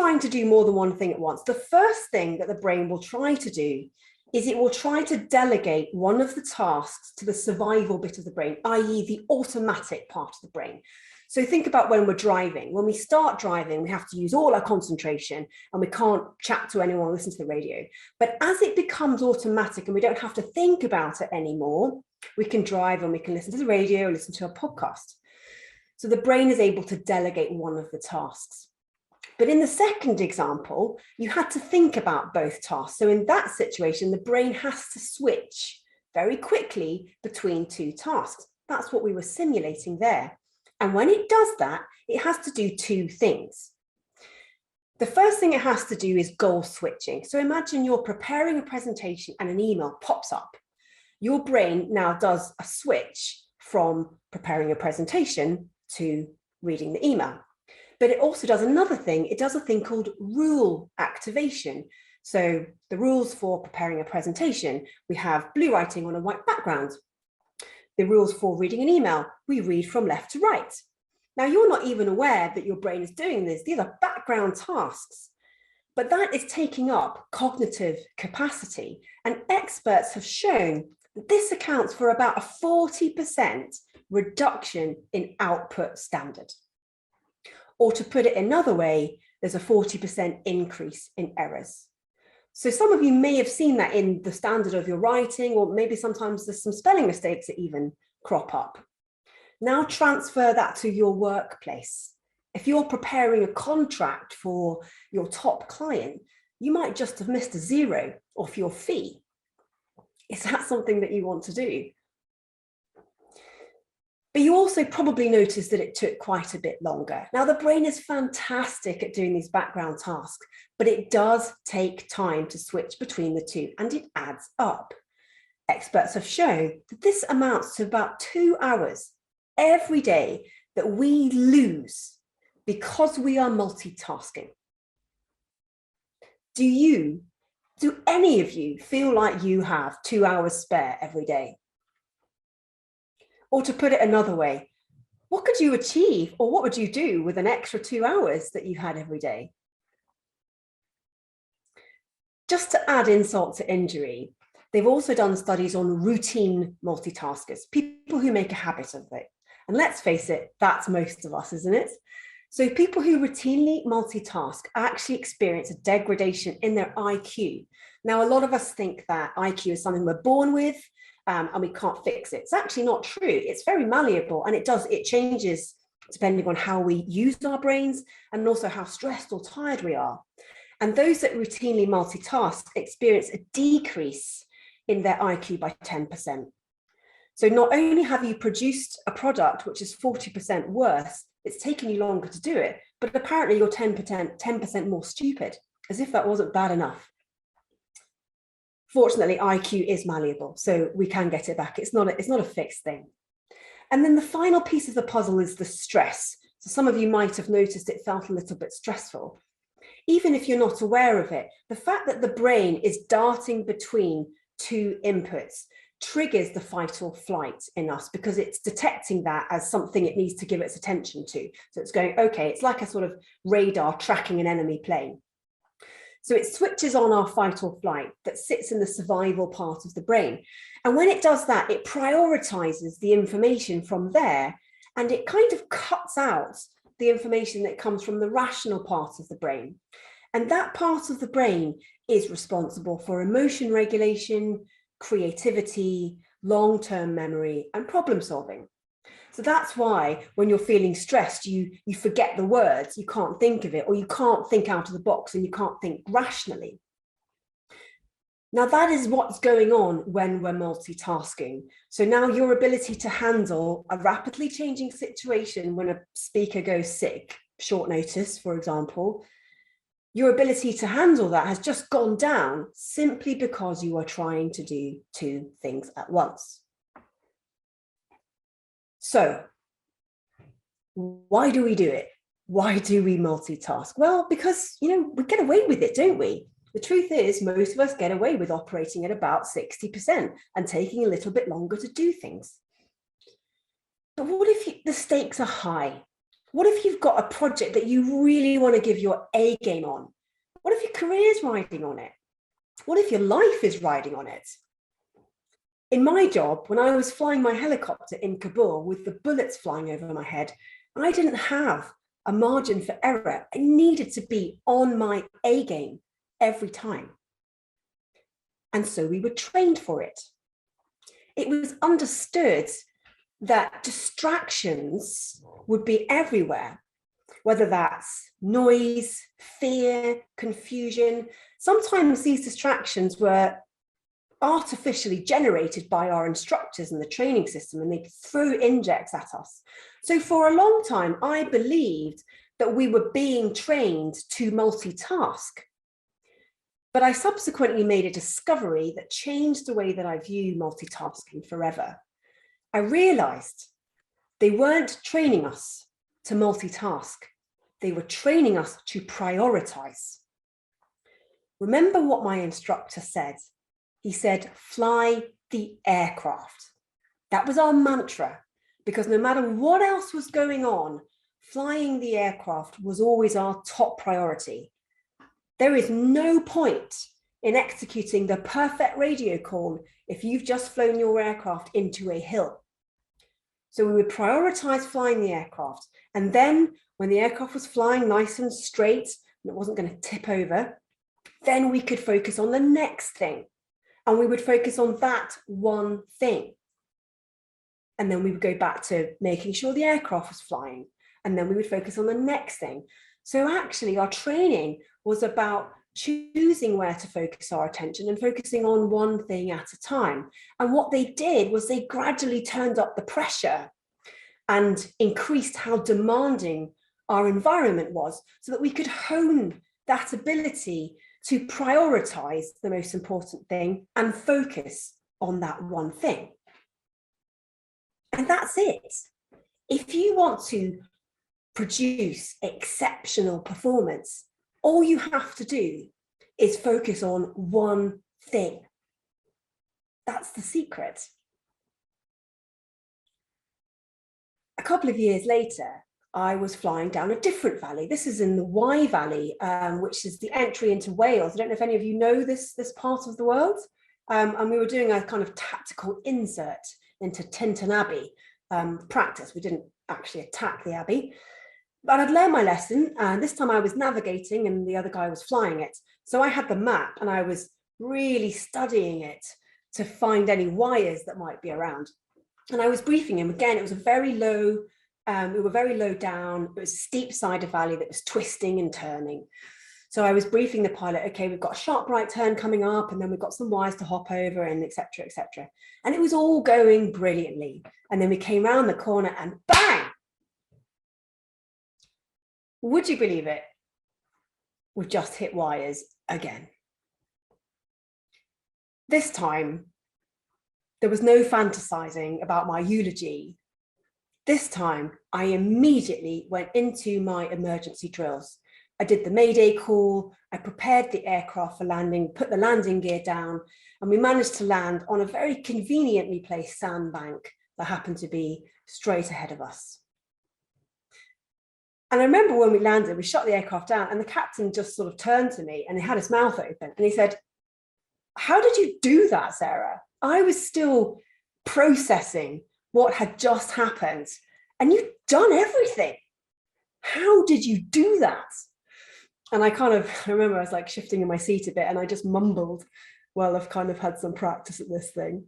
trying to do more than one thing at once, the first thing that the brain will try to do is it will try to delegate one of the tasks to the survival bit of the brain, i.e. the automatic part of the brain. So think about when we're driving. When we start driving, we have to use all our concentration and we can't chat to anyone or listen to the radio. But as it becomes automatic and we don't have to think about it anymore, we can drive and we can listen to the radio, listen to a podcast. So the brain is able to delegate one of the tasks. But in the second example, you had to think about both tasks. So in that situation, the brain has to switch very quickly between two tasks. That's what we were simulating there. And when it does that, it has to do two things. The first thing it has to do is goal switching. So imagine you're preparing a presentation and an email pops up. Your brain now does a switch from preparing a presentation to reading the email. But it also does another thing. It does a thing called rule activation. So the rules for preparing a presentation, we have blue writing on a white background. The rules for reading an email, we read from left to right. Now, you're not even aware that your brain is doing this. These are background tasks, but that is taking up cognitive capacity. And experts have shown that this accounts for about a 40% reduction in output standard. Or to put it another way, there's a 40% increase in errors. So some of you may have seen that in the standard of your writing, or maybe sometimes there's some spelling mistakes that even crop up. Now transfer that to your workplace. If you're preparing a contract for your top client, you might just have missed a zero off your fee. Is that something that you want to do? But you also probably noticed that it took quite a bit longer. Now, the brain is fantastic at doing these background tasks, but it does take time to switch between the two, and it adds up. Experts have shown that this amounts to about 2 hours every day that we lose because we are multitasking. Do any of you feel like you have 2 hours spare every day? Or to put it another way, what could you achieve or what would you do with an extra 2 hours that you had every day? Just to add insult to injury, they've also done studies on routine multitaskers, people who make a habit of it. And let's face it, that's most of us, isn't it? So people who routinely multitask actually experience a degradation in their IQ. Now, a lot of us think that IQ is something we're born with, and we can't fix it. It's actually not true. It's very malleable, and it changes depending on how we use our brains and also how stressed or tired we are. And those that routinely multitask experience a decrease in their IQ by 10%. So not only have you produced a product which is 40% worse, it's taken you longer to do it, but apparently you're 10% more stupid, as if that wasn't bad enough. Fortunately, IQ is malleable, so we can get it back. It's not a fixed thing. And then the final piece of the puzzle is the stress. So some of you might have noticed it felt a little bit stressful. Even if you're not aware of it, the fact that the brain is darting between two inputs triggers the fight or flight in us because it's detecting that as something it needs to give its attention to. So it's going, okay, it's like a sort of radar tracking an enemy plane. So it switches on our fight or flight that sits in the survival part of the brain. And when it does that, it prioritizes the information from there, and it kind of cuts out the information that comes from the rational part of the brain. And that part of the brain is responsible for emotion regulation, creativity, long-term memory, and problem solving. So that's why when you're feeling stressed, you forget the words, you can't think of it, or you can't think out of the box and you can't think rationally. Now that is what's going on when we're multitasking. So now your ability to handle a rapidly changing situation when a speaker goes sick, short notice, for example, your ability to handle that has just gone down simply because you are trying to do two things at once. So why do we do it? Why do we multitask? Well, because, we get away with it, don't we? The truth is, most of us get away with operating at about 60% and taking a little bit longer to do things. But what if the stakes are high? What if you've got a project that you really want to give your A game on? What if your career's riding on it? What if your life is riding on it? In my job, when I was flying my helicopter in Kabul with the bullets flying over my head, I didn't have a margin for error. I needed to be on my A game every time. And so we were trained for it. It was understood that distractions would be everywhere, whether that's noise, fear, confusion. Sometimes these distractions were artificially generated by our instructors in the training system, and they threw injects at us. So for a long time, I believed that we were being trained to multitask. But I subsequently made a discovery that changed the way that I view multitasking forever. I realized they weren't training us to multitask. They were training us to prioritize. Remember what my instructor said. He said, fly the aircraft. That was our mantra, because no matter what else was going on, flying the aircraft was always our top priority. There is no point in executing the perfect radio call if you've just flown your aircraft into a hill. So we would prioritize flying the aircraft. And then when the aircraft was flying nice and straight, and it wasn't going to tip over, then we could focus on the next thing. And we would focus on that one thing. And then we would go back to making sure the aircraft was flying. And then we would focus on the next thing. So actually our training was about choosing where to focus our attention and focusing on one thing at a time. And what they did was they gradually turned up the pressure and increased how demanding our environment was, so that we could hone that ability to prioritize the most important thing and focus on that one thing. And that's it. If you want to produce exceptional performance, all you have to do is focus on one thing. That's the secret. A couple of years later, I was flying down a different valley. This is in the Wye Valley, which is the entry into Wales. I don't know if any of you know this part of the world. And we were doing a kind of tactical insert into Tintern Abbey practice. We didn't actually attack the Abbey, but I'd learned my lesson. And this time I was navigating and the other guy was flying it. So I had the map and I was really studying it to find any wires that might be around. And I was briefing him. Again, it was a very low, we were very low down. It was a steep side of valley that was twisting and turning. So I was briefing the pilot, okay, we've got a sharp right turn coming up, and then we've got some wires to hop over, and et cetera, et cetera. And it was all going brilliantly. And then we came around the corner and bang! Would you believe it? We've just hit wires again. This time, there was no fantasizing about my eulogy. This time, I immediately went into my emergency drills. I did the Mayday call, I prepared the aircraft for landing, put the landing gear down, and we managed to land on a very conveniently placed sandbank that happened to be straight ahead of us. And I remember when we landed, we shut the aircraft down, and the captain just sort of turned to me and he had his mouth open and he said, "How did you do that, Sarah?" I was still processing what had just happened, and you've done everything. How did you do that? And I remember I was like shifting in my seat a bit and I just mumbled, well, I've kind of had some practice at this thing.